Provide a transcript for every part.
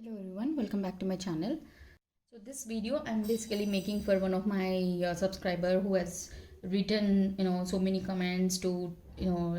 Hello everyone, welcome back to my channel. So this video I'm basically making for one of my subscriber who has written so many comments to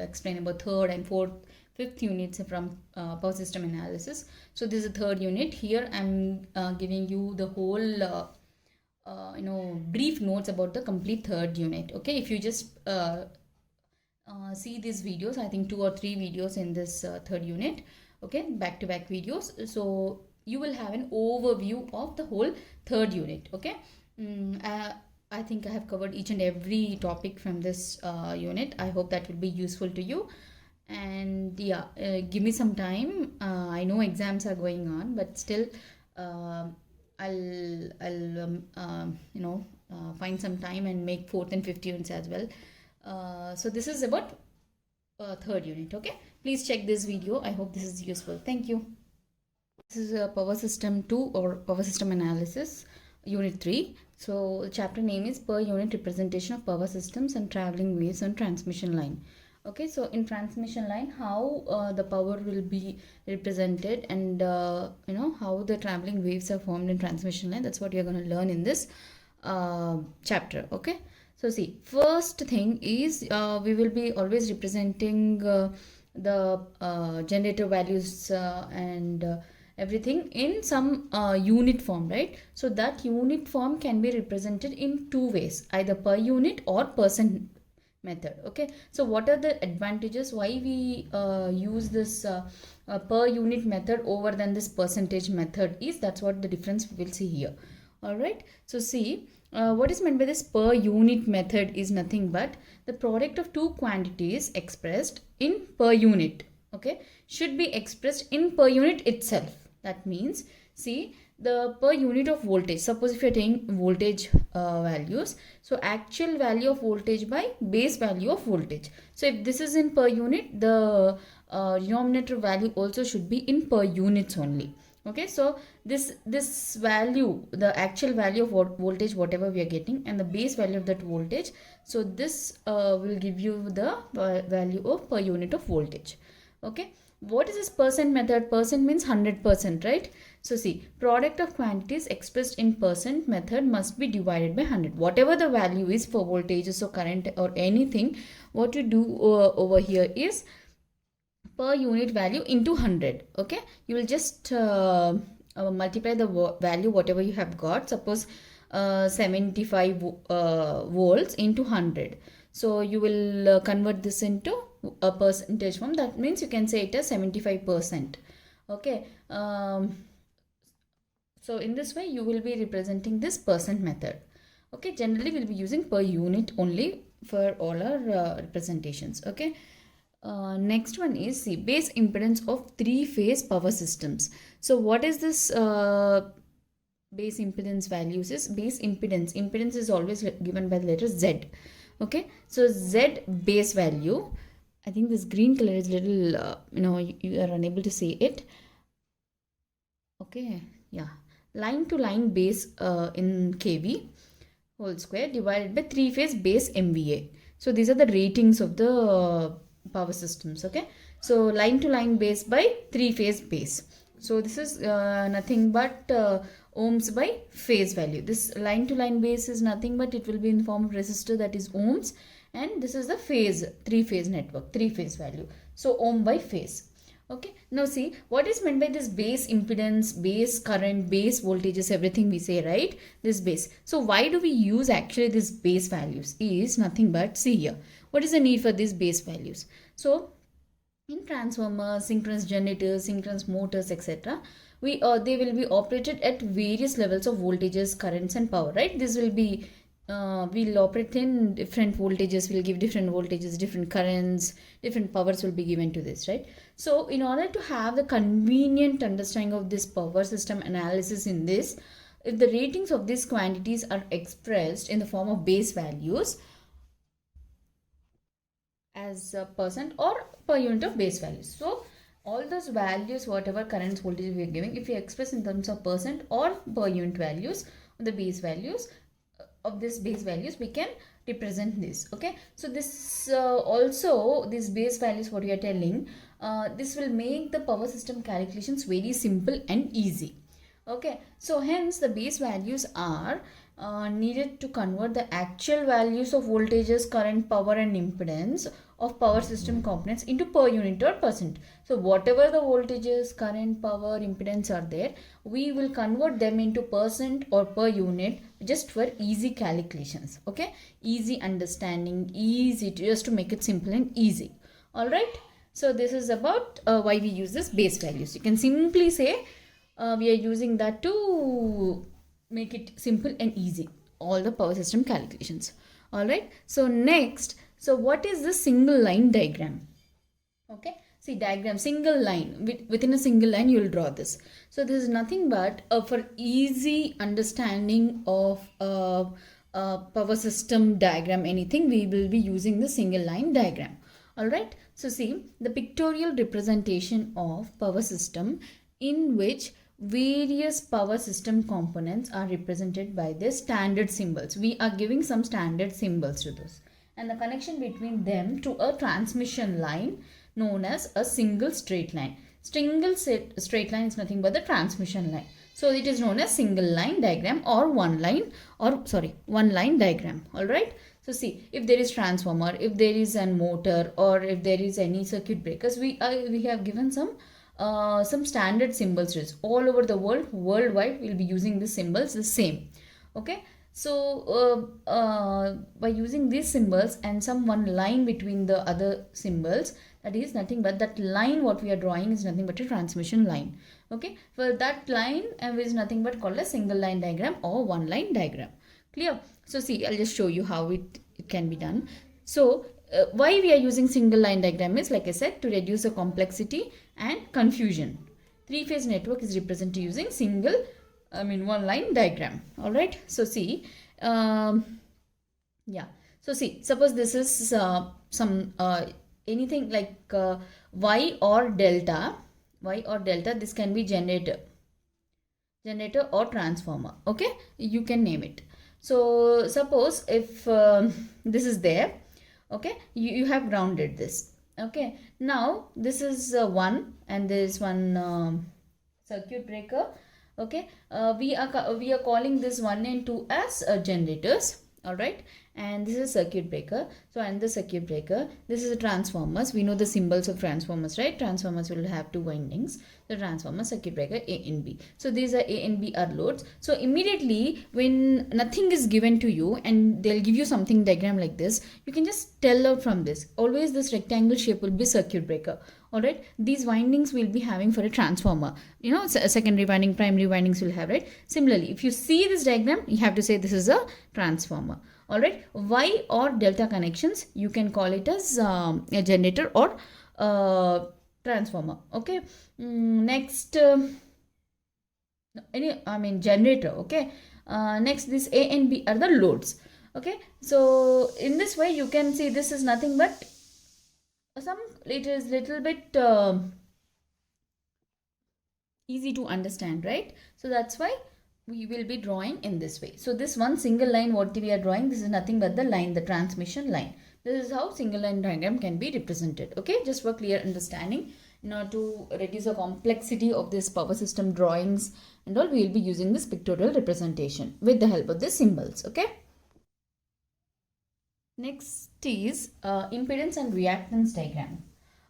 explain about third and fourth fifth units from power system analysis. So this is the third unit. Here I'm giving you the whole brief notes about the complete third unit. Okay, if you just see these videos, I think 2 or 3 videos in this third unit, okay, back to back videos, so you will have an overview of the whole third unit. Okay. I think I have covered each and every topic from this unit. I hope that will be useful to you. And yeah, give me some time. I know exams are going on, but still I'll find some time and make fourth and fifth units as well. So this is about third unit. Okay, please check this video. I hope this is useful. Thank you. This is a power system 2 or power system analysis, unit 3. So the chapter name is per unit representation of power systems and traveling waves on transmission line. Okay, so in transmission line, how the power will be represented, and how the traveling waves are formed in transmission line. That's what you're going to learn in this chapter. Okay, so see, first thing is we will be always representing the generator values and everything in some unit form, right? So that unit form can be represented in two ways, either per unit or percent method. Okay, so what are the advantages why we use this per unit method over than this percentage method is, that's what the difference we will see here. All right, so see, what is meant by this per unit method is nothing but the product of two quantities expressed in per unit, okay, should be expressed in per unit itself. That means, see, the per unit of voltage, suppose if you're taking voltage values, so actual value of voltage by base value of voltage. So if this is in per unit, the denominator value also should be in per units only. Okay, so this value, the actual value of voltage whatever we are getting, and the base value of that voltage, so this will give you the value of per unit of voltage. Okay, what is this percent method? Percent means 100%, right? So see, product of quantities expressed in percent method must be divided by 100. Whatever the value is for voltages or current or anything, what you do over here is per unit value into 100. Okay, you will just multiply the value whatever you have got. Suppose 75 volts into 100. So you will convert this into a percentage form. That means you can say it as 75%. Okay, so in this way you will be representing this percent method. Okay, generally we'll be using per unit only for all our representations. Okay, next one is, see, base impedance of three-phase power systems. So what is this base impedance values? Is base impedance is always given by the letter Z. Okay, so Z base value, I think this green color is little you are unable to see it. Okay, yeah, line to line base in kV whole square divided by three-phase base MVA. So these are the ratings of the power systems. Okay, so line to line base by three-phase base. So this is nothing but ohms by phase value. This line to line base is nothing but it will be in form of resistor, that is ohms, and this is the phase, three-phase network, three-phase value. So ohm by phase. Okay, now see, what is meant by this base impedance, base current, base voltages, everything we say, right? This base. So why do we use actually this base values is nothing but, see here, what is the need for these base values? So in transformers, synchronous generators, synchronous motors, etc., we they will be operated at various levels of voltages, currents and power, right? This will be we'll operate in different voltages, we'll give different voltages, different currents, different powers will be given to this, right? So in order to have the convenient understanding of this power system analysis in this, if the ratings of these quantities are expressed in the form of base values as a percent or per unit of base values, so all those values, whatever currents, voltage we are giving, if we express in terms of percent or per unit values, the base values of this base values, we can represent this. Okay, so this also, these base values what we are telling, this will make the power system calculations very simple and easy. Okay, so hence the base values are needed to convert the actual values of voltages, current, power and impedance of power system components into per unit or percent. So whatever the voltages, current, power, impedance are there, we will convert them into percent or per unit just for easy calculations. Okay, easy understanding, easy to, just to make it simple and easy. All right, so this is about why we use this base values. You can simply say we are using that to make it simple and easy, all the power system calculations. All right, so next, so what is the single line diagram? Okay, see, diagram, single line, within a single line you will draw this. So this is nothing but for easy understanding of power system diagram, anything, we will be using the single line diagram. All right, so see, the pictorial representation of power system in which various power system components are represented by their standard symbols. We are giving some standard symbols to those, and the connection between them to a transmission line known as a single straight line. Single straight line is nothing but the transmission line. So it is known as single line diagram or one line diagram. All right. So see, if there is transformer, if there is a motor, or if there is any circuit breakers, we have given some standard symbols. All over the world, worldwide, we'll be using these symbols the same. Okay, so by using these symbols and some one line between the other symbols, that is nothing but that line what we are drawing is nothing but a transmission line. Okay, for that line is nothing but called a single line diagram or one line diagram. Clear? So see, I'll just show you how it can be done. So why we are using single line diagram is, like I said, to reduce the complexity and confusion. Three-phase network is represented using one line diagram. All right, so see, yeah, so see, suppose this is some anything like Y or delta, this can be generator or transformer. Okay, you can name it. So suppose if this is there, okay, you have grounded this. Okay, now this is 1 and there is one circuit breaker. Okay, we are calling this 1 and 2 as generators. All right, and this is circuit breaker. So, and the circuit breaker, this is a transformers. We know the symbols of transformers, right? Transformers will have two windings. The transformer, circuit breaker, A and B. So these are A and B are loads. So immediately when nothing is given to you and they'll give you something diagram like this, you can just tell out from this. Always this rectangle shape will be circuit breaker. All right, these windings will be having for a transformer. You know, secondary winding, primary windings will have, right? Similarly, if you see this diagram, you have to say this is a transformer. All right, Y or delta connections, you can call it as a generator or transformer. Okay, next, generator. Okay, next, this A and B are the loads. Okay, so in this way, you can see this is nothing but it is little bit easy to understand, right? So that's why we will be drawing in this way. So this one single line what we are drawing, this is nothing but the line, the transmission line. This is how single line diagram can be represented. Okay, just for clear understanding, in order to reduce the complexity of this power system drawings and all, we will be using this pictorial representation with the help of the symbols. Okay, next is impedance and reactance diagram.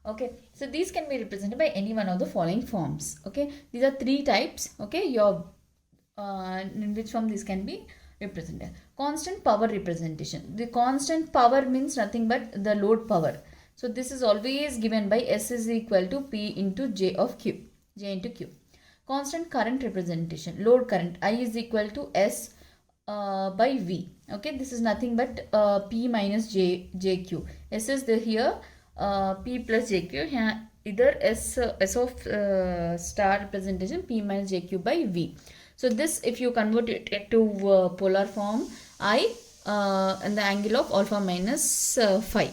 Okay, so these can be represented by any one of the following forms. Okay, these are three types. Okay, in which form this can be represented. Constant power representation. The constant power means nothing but the load power. So this is always given by S is equal to P into J of Q. J into Q. Constant current representation. Load current. I is equal to S by V. Okay, this is nothing but P minus JQ. S is here, P plus JQ. Here either S of star representation, P minus JQ by V. So this, if you convert it to polar form, I and the angle of alpha minus phi.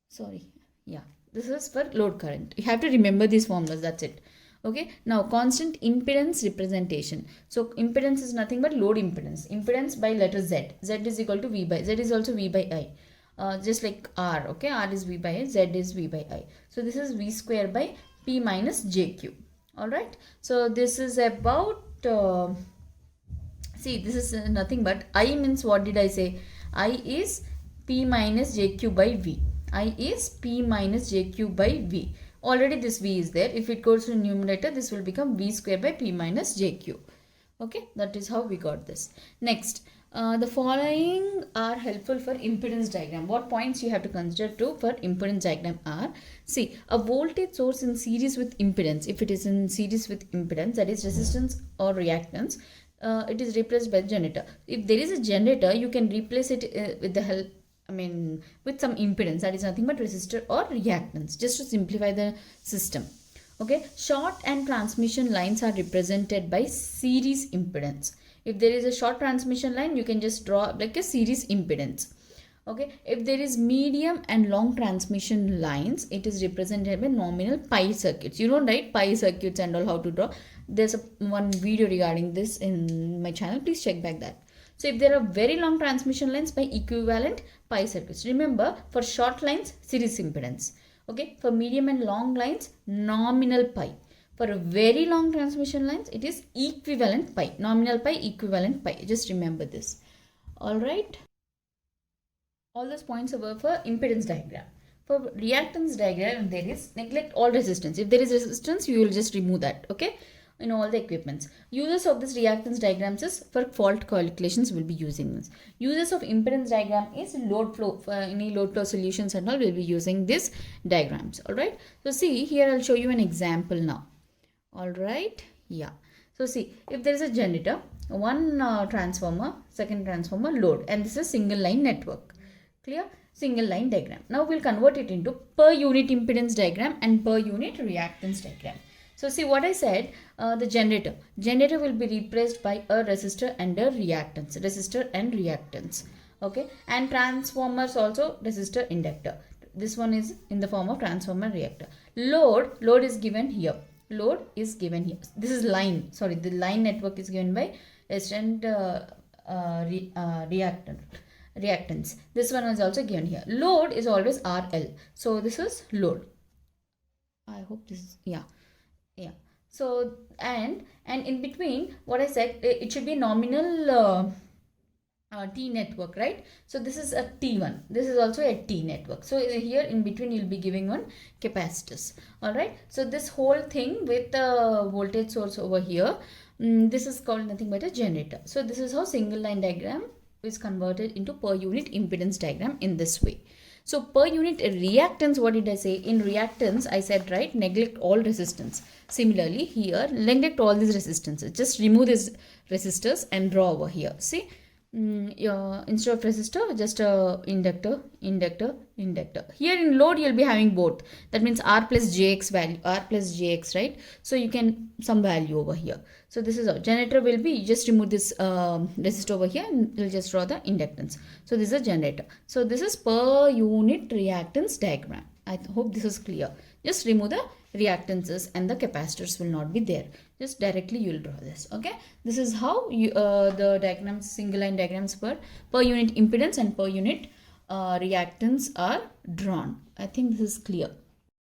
Sorry, yeah, this is for load current. You have to remember these formulas, that's it. Okay, now constant impedance representation. So impedance is nothing but load impedance. Impedance by letter Z. Z is equal to V by, Z is also V by I. just like R, okay, R is V by I, Z is V by I. So this is V square by P minus JQ. All right. So this is about, see, this is nothing but I means, what did I say? I is P minus JQ by V. I is P minus JQ by V. Already this V is there. If it goes to numerator, this will become V square by P minus JQ. Okay, that is how we got this. Next, the following are helpful for impedance diagram. What points you have to consider to for impedance diagram are, see, a voltage source in series with impedance. If it is in series with impedance, that is resistance or reactance, it is replaced by generator. If there is a generator, you can replace it with the help, with some impedance, that is nothing but resistor or reactance, just to simplify the system. Okay, short and transmission lines are represented by series impedance. If there is a short transmission line, you can just draw like a series impedance. Okay, if there is medium and long transmission lines, it is represented by nominal pi circuits. You know, right, pi circuits and all, how to draw. There's one video regarding this in my channel. Please check back that. So if there are very long transmission lines, by equivalent pi circuits. Remember, for short lines, series impedance. Okay, for medium and long lines, nominal pi. For a very long transmission lines, it is equivalent pi. Nominal pi, equivalent pi. Just remember this. All right. All those points are for impedance diagram. For reactance diagram, there is neglect all resistance. If there is resistance, you will just remove that. Okay, in all the equipments. Uses of this reactance diagrams is for fault calculations. Will be using this. Uses of impedance diagram is load flow. For any load flow solutions and all, will be using this diagrams. All right. So see here, I'll show you an example now. All right. Yeah. So see, if there is a generator, one transformer, second transformer, load, and this is single line network. Clear? Single line diagram. Now we'll convert it into per unit impedance diagram and per unit reactance diagram. So see what I said, the generator. Generator will be replaced by a resistor and a reactance. Resistor and reactance. Okay. And transformers also resistor inductor. This one is in the form of transformer reactor. Load is given here. Load is given here. This is line. Sorry, the line network is given by resistor and reactance. This one is also given here. Load is always RL. So this is load. I hope this is, yeah. So and in between, what I said, it should be nominal T network, right? So this is a T1. This is also a T network. So here in between, you'll be giving one capacitors. All right. So this whole thing with the voltage source over here, this is called nothing but a generator. So this is how single line diagram is converted into per unit impedance diagram in this way. So per unit reactance, what did I say? In reactance, I said, right, neglect all resistance. Similarly, here, neglect all these resistances. Just remove these resistors and draw over here. See, instead of resistor, just inductor. Here in load, you'll be having both. That means R plus JX value, R plus JX, right? So you can some value over here. So this is our generator will be, you just remove this resistor over here and you'll just draw the inductance. So this is a generator. So this is per unit reactance diagram. I hope this is clear. Just remove the reactances and the capacitors will not be there. Just directly you will draw this. Okay. This is how you, the diagrams, single line diagrams per unit impedance and per unit reactance are drawn. I think this is clear.